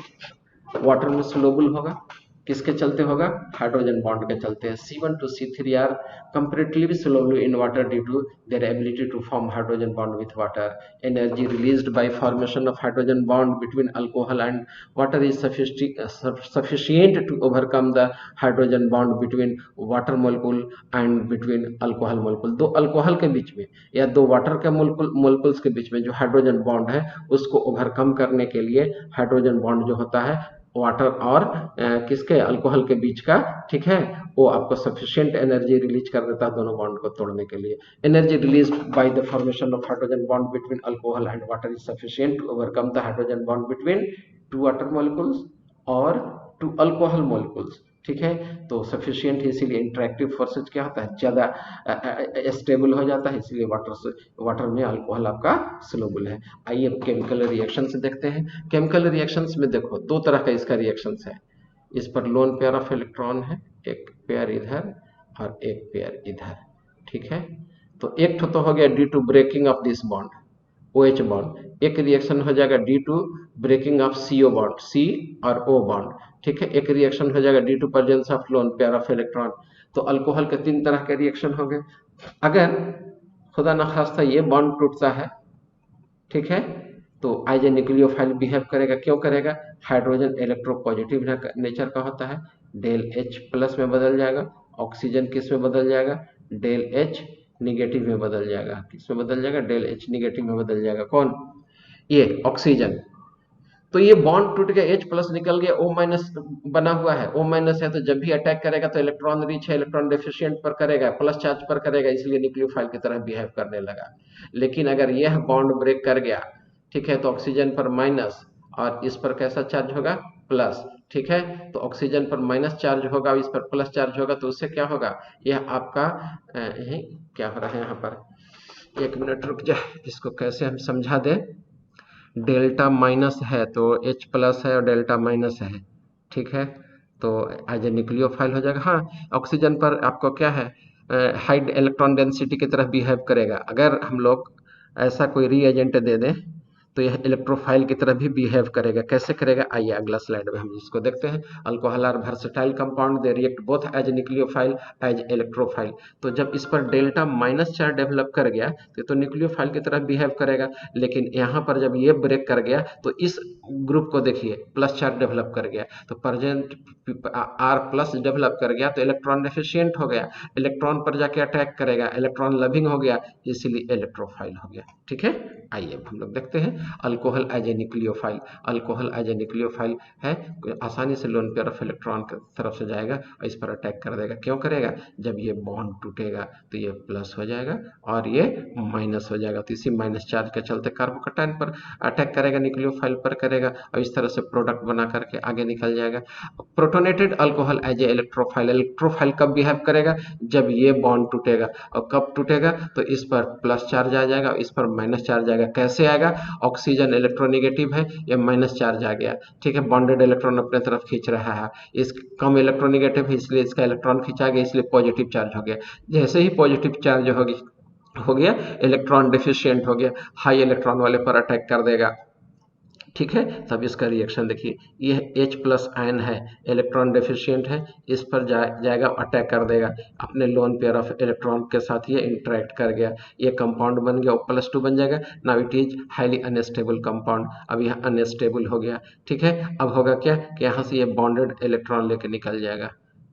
वाटर में सोलुबल होगा, किसके चलते होगा? हाइड्रोजन बॉन्ड के चलते हैं। C1 to C3 are comparatively soluble in water due to their ability to form hydrogen bond with water. Energy released by formation of hydrogen bond between alcohol and water is sufficient to overcome the hydrogen bond between water molecule and between alcohol molecule. दो alcohol के बीच में या दो water के molecules के बीच में जो hydrogen bond है, उसको ओवरकम करने के लिए हाइड्रोजन बॉन्ड जो होता है वाटर और किसके? अल्कोहल के बीच का, ठीक है, वो आपको सफिशिएंट एनर्जी रिलीज कर देता है दोनों बॉन्ड को तोड़ने के लिए। Energy release by the formation of hydrogen bond between alcohol and water is sufficient to overcome the hydrogen bond between 2 water molecules और 2 अल्कोहल मॉलिक्यूल्स, ठीक है। तो सफिशिएंट है, इसीलिए इंटरेक्टिव फोर्सेज क्या होता है? ज़्यादा स्टेबल हो जाता है, इसलिए वाटर में अल्कोहल आपका सोलुबल है। आइए केमिकल रिएक्शन से देखते हैं। केमिकल रिएक्शंस में देखो 2 तरह का इसका रिएक्शंस है। इस पर लोन पेयर ऑफ इलेक्ट्रॉन है, एक पेयर इधर और एक पेयर इधर, ठीक है। तो एक तो हो गया due to breaking of this bond OH bond, एक रिएक्शन हो जाएगा due to breaking of CO bond, C और O बॉन्ड, ठीक है। एक रिएक्शन हो जाएगा due to presence of lone pair of electron. तो अल्कोहल के 3 तरह के रिएक्शन हो गए। अगर खुदा न खास्ता ये बॉन्ड टूटता है, ठीक है, तो एज ए न्यूक्लियोफाइल बिहेव करेगा। क्यों करेगा? हाइड्रोजन इलेक्ट्रोपॉजिटिव नेचर का होता है, डेल H प्लस में बदल जाएगा। ऑक्सीजन किस में बदल जाएगा? डेल H निगेटिव में बदल जाएगा। किस में बदल जाएगा? डेल H निगेटिव में बदल जाएगा। कौन? ये ऑक्सीजन। तो ये बॉन्ड टूट गया, H प्लस निकल गया, O माइनस बना हुआ है। O माइनस है तो जब भी अटैक करेगा तो इलेक्ट्रॉन रिच है, इलेक्ट्रॉन डेफिशिएंट पर करेगा, प्लस चार्ज पर करेगा, इसलिए न्यूक्लियोफाइल की तरह बिहेव करने लगा। लेकिन अगर यह बॉन्ड ब्रेक कर गया, ठीक है, तो ऑक्सीजन पर माइनस और इस पर कैसा चार्ज होगा? प्लस, ठीक है। तो ऑक्सीजन पर माइनस चार्ज होगा, इस पर प्लस चार्ज होगा, तो उससे क्या होगा? यह आपका क्या हो रहा है यहाँ पर? 1 मिनट रुक जाए, इसको कैसे हम समझा दें। डेल्टा माइनस है तो H प्लस है और डेल्टा माइनस है, ठीक है। तो एज ए न्यूक्लियोफाइल हो जाएगा। हाँ, ऑक्सीजन पर आपको क्या है? हाई इलेक्ट्रॉन डेंसिटी की तरह बिहेव करेगा। अगर हम लोग ऐसा कोई रीएजेंट दे दें तो यह इलेक्ट्रोफाइल की तरह भी बिहेव करेगा। कैसे करेगा? आइए अगला स्लाइड में हम इसको देखते हैं। Alcohol are versatile compound, they react both as nucleophile as electrophile. तो जब इस पर डेल्टा माइनस चार्ज डेवलप कर गया तो न्यूक्लियोफाइल की तरह बिहेव करेगा। लेकिन यहाँ पर जब ये ब्रेक कर गया तो इस ग्रुप को देखिए, प्लस चार्ज डेवलप कर गया, तो प्रेजेंट R प्लस डेवलप कर गया तो इलेक्ट्रॉन डेफिशिएंट हो गया, इलेक्ट्रॉन पर जाके अटैक करेगा, इलेक्ट्रॉन लविंग हो गया, इसीलिए इलेक्ट्रोफाइल हो गया, ठीक है। आइए हम लोग देखते हैं alcohol as a nucleophile. Alcohol as a nucleophile है, आसानी से लोन पेयर ऑफ इलेक्ट्रॉन की तरफ से जाएगा और इस पर अटैक कर देगा। क्यों करेगा? जब ये बॉन्ड टूटेगा तो ये प्लस हो जाएगा और ये माइनस हो जाएगा, तो इसी माइनस चार्ज के चलते कार्बोकैटायन पर अटैक करेगा, न्यूक्लियोफाइल पर करेगा और इस तरह से प्रोडक्ट बना करके आगे निकल जाएगा। Protonated alcohol as a electrophile, electrophile कब बिहेव करेगा? जब ये बॉन्ड टूटेगा। और कब टूटेगा? तो इस पर प्लस चार्ज आ जाएगा, इस पर माइनस चार्ज आएगा। कैसे आएगा? ऑक्सीजन इलेक्ट्रोनेगेटिव है, ये माइनस चार्ज आ गया, ठीक है, बॉन्डेड इलेक्ट्रॉन अपने तरफ खींच रहा है। इस कम इलेक्ट्रोनेगेटिव है इसलिए इसका इलेक्ट्रॉन खींचा गया, इसलिए पॉजिटिव चार्ज हो गया। जैसे ही पॉजिटिव चार्ज हो गया इलेक्ट्रॉन डेफिशिएंट हो गया, हाई इलेक्ट्रॉन वाले पर अटैक कर देगा, ठीक है। तब इसका रिएक्शन देखिए, यह H प्लस आयन है, इलेक्ट्रॉन डेफिशिएंट है, इस पर जाएगा अटैक कर देगा, अपने लोन पेयर ऑफ इलेक्ट्रॉन के साथ ये इंटरेक्ट कर गया, ये कंपाउंड बन गया, O+2 बन जाएगा। Now it is highly unstable compound, अब यह अनस्टेबल हो गया, ठीक है। अब होगा क्या कि यहाँ से ये बॉन्डेड इलेक्ट्रॉन लेके निकल जाएगा,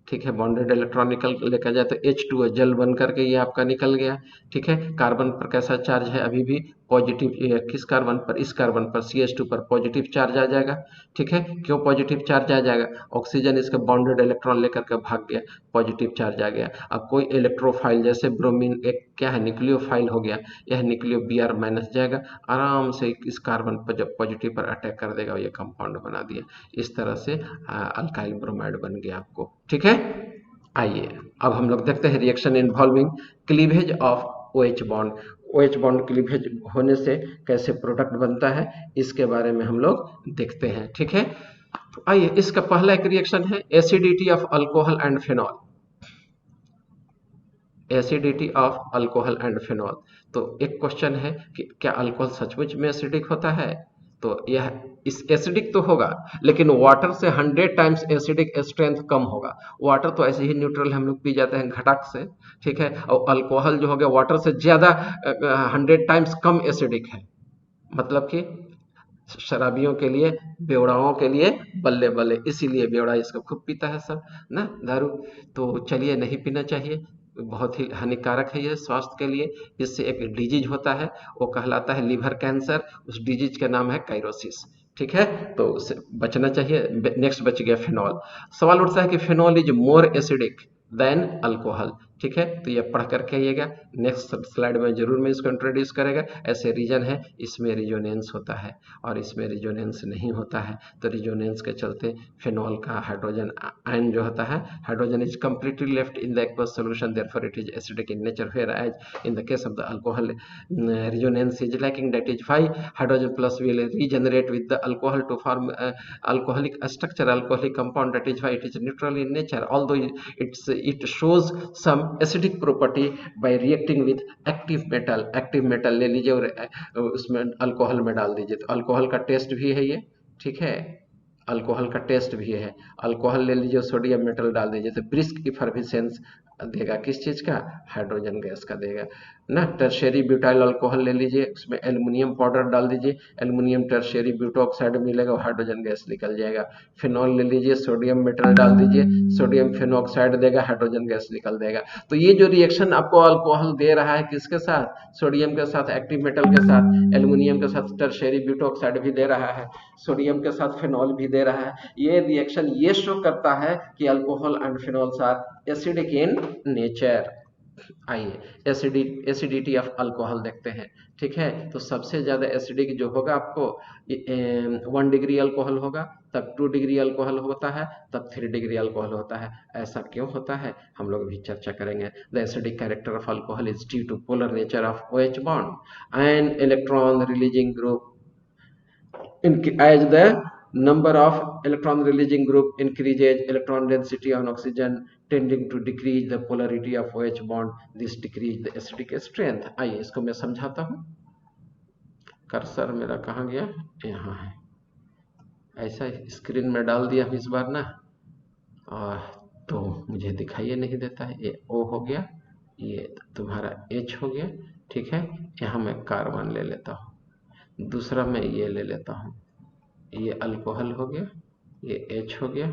ठीक है, बॉन्डेड इलेक्ट्रॉन लेकर जाए तो H2O जल बन करके ये आपका निकल गया, ठीक है। कार्बन पर कैसा चार्ज है? अभी भी पॉजिटिव, किस कार्बन पर, इस कार्बन पर CH2 पर पॉजिटिव चार्ज आ जाएगा। ठीक है, क्यों पॉजिटिव चार्ज आ जाएगा? ऑक्सीजन इसका बॉन्डेड इलेक्ट्रॉन लेकर के भाग गया, पॉजिटिव चार्ज आ गया। अब कोई इलेक्ट्रोफाइल जैसे ब्रोमीन एक क्या है, न्यूक्लियोफाइल हो गया, यह न्यूक्लियो Br माइनस जाएगा, आराम से इस कार्बन पर जब पॉजिटिव पर अटैक कर देगा, ये कंपाउंड बना दिया। इस तरह से अल्काइल ब्रोमाइड बन गया आपको। ठीक है, आइए अब हम लोग देखते हैं reaction involving cleavage of OH bond. OH bond cleavage होने से कैसे प्रोडक्ट बनता है, इसके बारे में हम लोग देखते हैं। ठीक है, तो आइए, इसका पहला एक रिएक्शन है acidity of alcohol and phenol. Acidity of alcohol and phenol. तो एक क्वेश्चन है कि क्या अल्कोहल सचमुच में एसिडिक होता है? तो यह इस एसिडिक तो होगा, लेकिन वाटर से 100 टाइम्स एसिडिक स्ट्रेंथ कम होगा। वाटर तो ऐसे ही न्यूट्रल हम लोग पी जाते हैं घटक से। ठीक है, और अल्कोहल जो हो गया वाटर से ज्यादा 100 टाइम्स कम एसिडिक है। मतलब कि शराबियों के लिए, बेवड़ाओं के लिए बल्ले बल्ले, इसीलिए बेवड़ा इसको खूब पीता है सब ना दारू। तो चलिए, नहीं पीना चाहिए, बहुत ही हानिकारक है ये स्वास्थ्य के लिए। इससे एक डिजीज होता है, वो कहलाता है लीवर कैंसर, उस डिजीज का नाम है काइरोसिस। ठीक है, तो उससे बचना चाहिए। नेक्स्ट बच गया फिनॉल। सवाल उठता है कि phenol is more acidic then alcohol. ठीक है, तो ये पढ़ करके आइएगा, नेक्स्ट स्लाइड में जरूर मैं इसको इंट्रोड्यूस करेगा। ऐसे रीजन है, इसमें रिजोनेंस होता है और इसमें रिजोनेंस नहीं होता है, तो रिजोनेंस के चलते फिनॉल का हाइड्रोजन आयन जो होता है, hydrogen is completely left in the aqueous solution, therefore it is acidic in nature, whereas in the case of the alcohol resonance is lacking. That is why hydrogen plus will regenerate with the alcohol to form alcoholic structure, alcoholic compound. That is why it is neutral in nature, although it shows some acidic property bye reacting with active metal. Active metal ले लीजिए और उसमें alcohol में डाल दीजिए, तो alcohol का test भी है ये। ठीक है, अल्कोहल का टेस्ट भी है। अल्कोहल ले लीजिए, सोडियम मेटल डाल दीजिए, तो ब्रिस्क इफर्विसेंस देगा, किस चीज का, हाइड्रोजन गैस का देगा ना। टर्शियरी ब्यूटाइल अल्कोहल ले लीजिए, उसमें एल्युमिनियम पाउडर डाल दीजिए, एल्युमिनियम टर्शियरी ब्यूटोक्साइड मिलेगा, हाइड्रोजन गैस निकल जाएगा। फिनॉल ले लीजिए, सोडियम मेटल डाल दीजिए, सोडियम फिनोक्साइड देगा, हाइड्रोजन गैस निकल देगा। तो ये जो रिएक्शन आपको अल्कोहल दे रहा है, किसके साथ, सोडियम के साथ, एक्टिव मेटल के साथ, एल्युमिनियम के साथ टर्शियरी ब्यूटोक्साइड भी दे रहा है, सोडियम के साथ फिनॉल भी दे रहा है। ये रिएक्शन ये शो करता है कि alcohol and phenols are acidic in nature. आइए एसिडिटी ऑफ अल्कोहल देखते हैं। ठीक है, तो सबसे ज्यादा एसिडिक जो होगा आपको 1 डिग्री अल्कोहल होगा, तब 2 डिग्री अल्कोहल होता है, तब 3 डिग्री अल्कोहल होता है। ऐसा क्यों होता है, हम लोग भी चर्चा करेंगे। The acidic character of alcohol is due to polar nature of OH bond and electron releasing group as the number of electron releasing group increases, electron density on oxygen tending to decrease the polarity of OH bond, this decrease the acidic strength। आइए इसको मैं समझाता हूँ। Cursor मेरा कहाँ गया, यहाँ है। ऐसा स्क्रीन में डाल दिया इस बार ना, तो मुझे दिखाई नहीं देता है। ये O हो गया, ये तुम्हारा H हो गया। ठीक है, यहाँ मैं कार्बन ले लेता हूँ, दूसरा मैं ये ले लेता हूँ, ये अल्कोहल हो गया, ये H हो गया।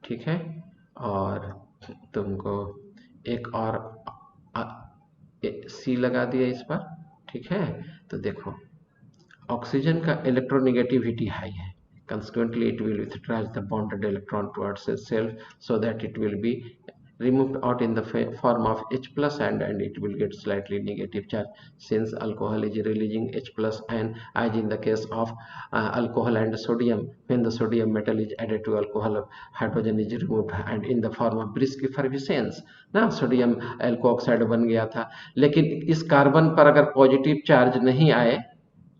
ठीक है, और तुमको एक और C लगा दिया इस पर। ठीक है, तो देखो ऑक्सीजन का इलेक्ट्रोनेगेटिविटी हाई है, consequently it will withdraw the bonded electron towards itself so that it will be removed out in the form of H plus and it will get slightly negative charge, since alcohol is releasing H plus ion, as in the case of alcohol and sodium. When the sodium metal is added to alcohol, hydrogen is removed and in the form of brisk effervescence ना, sodium alkoxide बन गया था। लेकिन इस carbon पर अगर positive charge नहीं आए,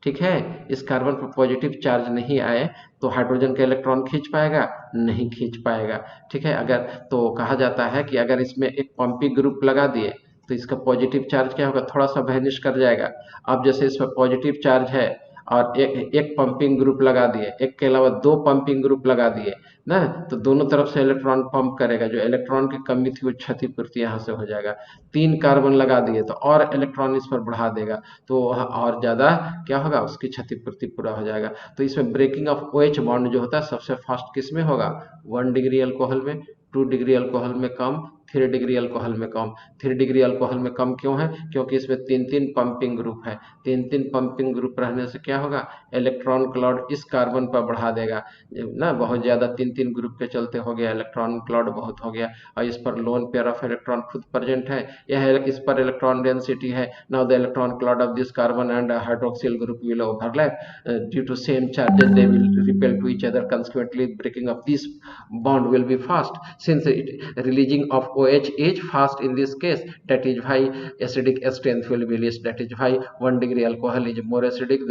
ठीक है, इस कार्बन पर पॉजिटिव चार्ज नहीं आए, तो हाइड्रोजन का इलेक्ट्रॉन खींच पाएगा, नहीं खींच पाएगा। ठीक है, अगर तो कहा जाता है कि अगर इसमें एक पंपिंग ग्रुप लगा दिए तो इसका पॉजिटिव चार्ज क्या होगा, थोड़ा सा वैनिश कर जाएगा। अब जैसे इस पर पॉजिटिव चार्ज है और एक पंपिंग ग्रुप लगा दिए, एक के अलावा 2 पंपिंग ग्रुप लगा दिए ना, तो दोनों तरफ से इलेक्ट्रॉन पंप करेगा, जो इलेक्ट्रॉन की कमी थी वो क्षतिपूर्ति यहाँ से हो जाएगा। 3 कार्बन लगा दिए तो और इलेक्ट्रॉन इस पर बढ़ा देगा, तो और ज्यादा क्या होगा, उसकी क्षतिपूर्ति पूरा हो जाएगा। तो इसमें ब्रेकिंग ऑफ OH बॉन्ड जो होता है सबसे फास्ट किस में होगा, 1 डिग्री अल्कोहल में, 2 डिग्री अल्कोहल में कम, 3 डिग्री अल्कोहल में कम। 3 डिग्री अल्कोहल में कम क्यों है? क्योंकि इसमें 3 पंपिंग ग्रुप है। 3 पंपिंग ग्रुप रहने से क्या होगा, इलेक्ट्रॉन क्लाउड इस कार्बन पर बढ़ा देगा ना, बहुत ज़्यादा 3 ग्रुप के चलते हो गया, इलेक्ट्रॉन क्लाउड बहुत हो गया, और इस पर लोन पेयर ऑफ इलेक्ट्रॉन खुद प्रेजेंट है, यह इस पर इलेक्ट्रॉन डेंसिटी है। Now the electron cloud of this carbon and hydroxyl group will overlap due to same charges, they will repel to each other, consequently breaking of this bond will be fast. Since it releasing of OH is fast in this case, that is why acidic strength will be less. That is why 1 degree alcohol is more acidic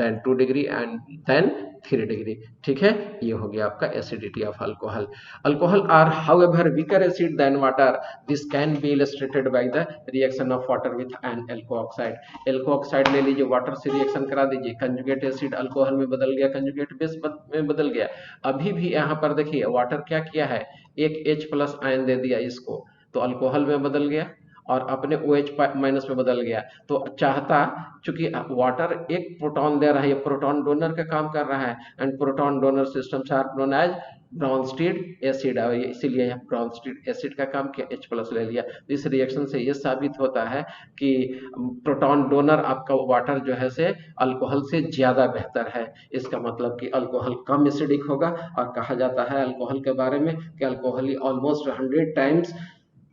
than 2 degree and then 3 degree. ठीक है, ये हो गया आपका acidity of alcohol. Alcohol are however weaker acid than water. This can be illustrated by the reaction of water with an alcohol oxide. alcohol oxide ले लीजिए, water से reaction करा दीजिए, कंजुगेट एसिड अल्कोहल में बदल गया, कंजुगेट बेस में बदल गया। अभी भी यहाँ पर देखिए वाटर क्या किया है, एक H+ आयन दे दिया इसको, तो अल्कोहल में बदल गया और अपने OH- में बदल गया। तो चाहता, चूंकि वाटर एक प्रोटॉन दे रहा है, ये प्रोटॉन डोनर का काम कर रहा है, and proton donor systems are known as Bronsted acid, इसीलिए यहाँ ब्रॉन्स्टीड एसिड का काम किया, H+ ले लिया। इस रिएक्शन से ये साबित होता है कि प्रोटॉन डोनर आपका वाटर जो है से अल्कोहल से ज्यादा बेहतर है। इसका मतलब कि अल्कोहल कम एसिडिक होगा, और कहा जाता है अल्कोहल के बारे में कि alcohol almost 100 times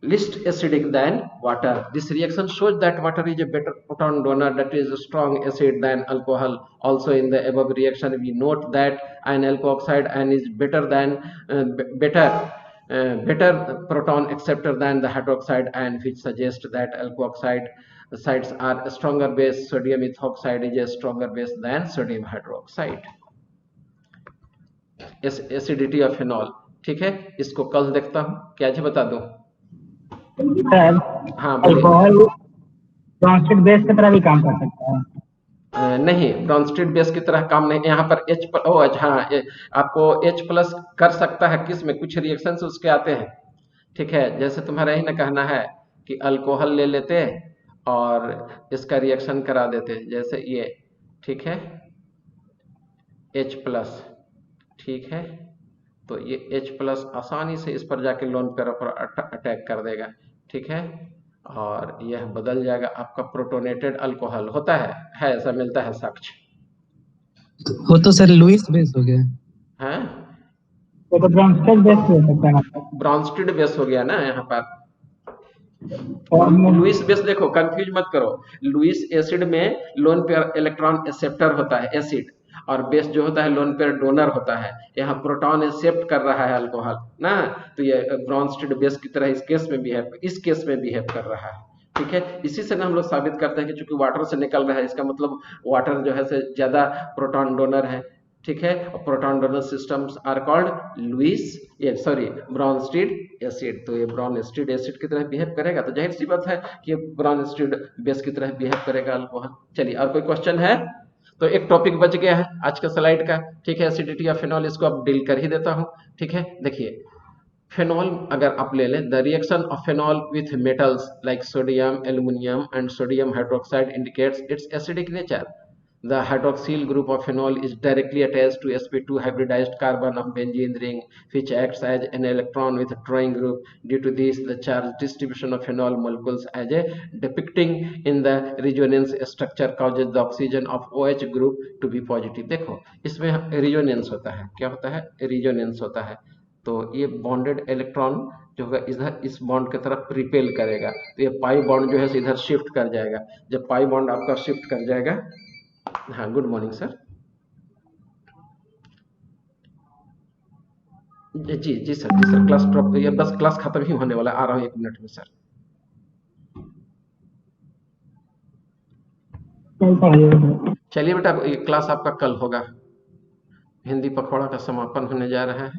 least acidic than water. This reaction shows that water is a better proton donor, that is a strong acid than alcohol. Also in the above reaction we note that an alcohol oxide ion is better than better proton acceptor than the hydroxide ion, which suggests that alcohol oxide sides are a stronger base. Sodium ethoxide is a stronger base than sodium hydroxide. Acidity of phenol, ठीक है, इसको कल देखता हूँ, क्या जी बता दूं? Sir, हाँ बोलिए। अल्कोहल ब्रॉन्स्टेड बेस की तरह भी काम कर सकता है? नहीं, ब्रॉन्स्टेड बेस की तरह काम नहीं। यहाँ पर आपको H+ कर सकता है, किस में, कुछ रिएक्शन उसके आते हैं, ठीक है। जैसे तुम्हारा ही ना कहना है कि अल्कोहल ले लेते और इसका रिएक्शन करा देते, जैसे ये, ठीक है, H+, ठीक है, तो ये H+ आसानी से इस पर जाके लोन पेयर पर अटैक कर देगा, ठीक है, और यह बदल जाएगा आपका प्रोटोनेटेड अल्कोहल होता है, ऐसा मिलता है साक्ष्य। वो तो सर लुईस बेस हो गया हैं? वो तो ब्रॉन्स्टेड बेस हो सकता है। ब्रॉन्स्टेड बेस हो गया ना यहाँ पर। और लुईस बेस देखो, कंफ्यूज मत करो, लुईस एसिड में लोन पेयर इलेक्ट्रॉन एक्सेप्टर होता है एसिड, और बेस जो होता है लोन पेयर डोनर होता है। यहाँ प्रोटॉन एक्सेप्ट कर रहा है अल्कोहल ना, तो ये ब्रॉन्स्टेड बेस की तरह इस केस में बिहेव कर रहा है, ठीक है। इसी से ना हम लोग साबित करते हैं कि चूंकि वाटर से निकल रहा है, इसका मतलब वाटर जो है से ज्यादा प्रोटॉन डोनर है, ठीक है। Proton donor systems are called Bronsted acid. तो ये ब्रॉन्स्टेड एसिड की तरह बिहेव करेगा, तो जाहिर सी बात है कि ब्रॉन्स्टेड बेस की तरह बिहेव करेगा अल्कोहल। चलिए, और कोई क्वेश्चन है? तो एक टॉपिक बच गया है आज का स्लाइड का, ठीक है, एसिडिटी ऑफ फिनॉल, इसको अब डील कर ही देता हूं, ठीक है। देखिए, फिनॉल अगर आप ले लें, the reaction of phenol with metals like sodium, aluminium and sodium hydroxide indicates it's acidic nature. The hydroxyl group of phenol is directly attached to sp2 hybridized carbon of benzene ring, which acts as an electron withdrawing group. Due to this, the charge distribution of phenol molecules as a depicting in the resonance structure causes the oxygen of OH group to be positive. देखो, इसमें resonance होता है, क्या होता है? resonance होता है। तो ये बॉन्डेड इलेक्ट्रॉन जो होगा इधर इस बॉन्ड की तरफ रिपेल करेगा, तो ये पाई बॉन्ड जो है इधर शिफ्ट कर जाएगा। जब पाई बॉन्ड आपका शिफ्ट कर जाएगा, हाँ, गुड मॉर्निंग सर। जी सर, क्लास ड्रॉप, ये बस क्लास खत्म ही होने वाला, आ रहा हूँ 1 मिनट में सर। चलिए बेटा, क्लास आपका कल होगा, हिंदी पखवाड़ा का समापन होने जा रहा है।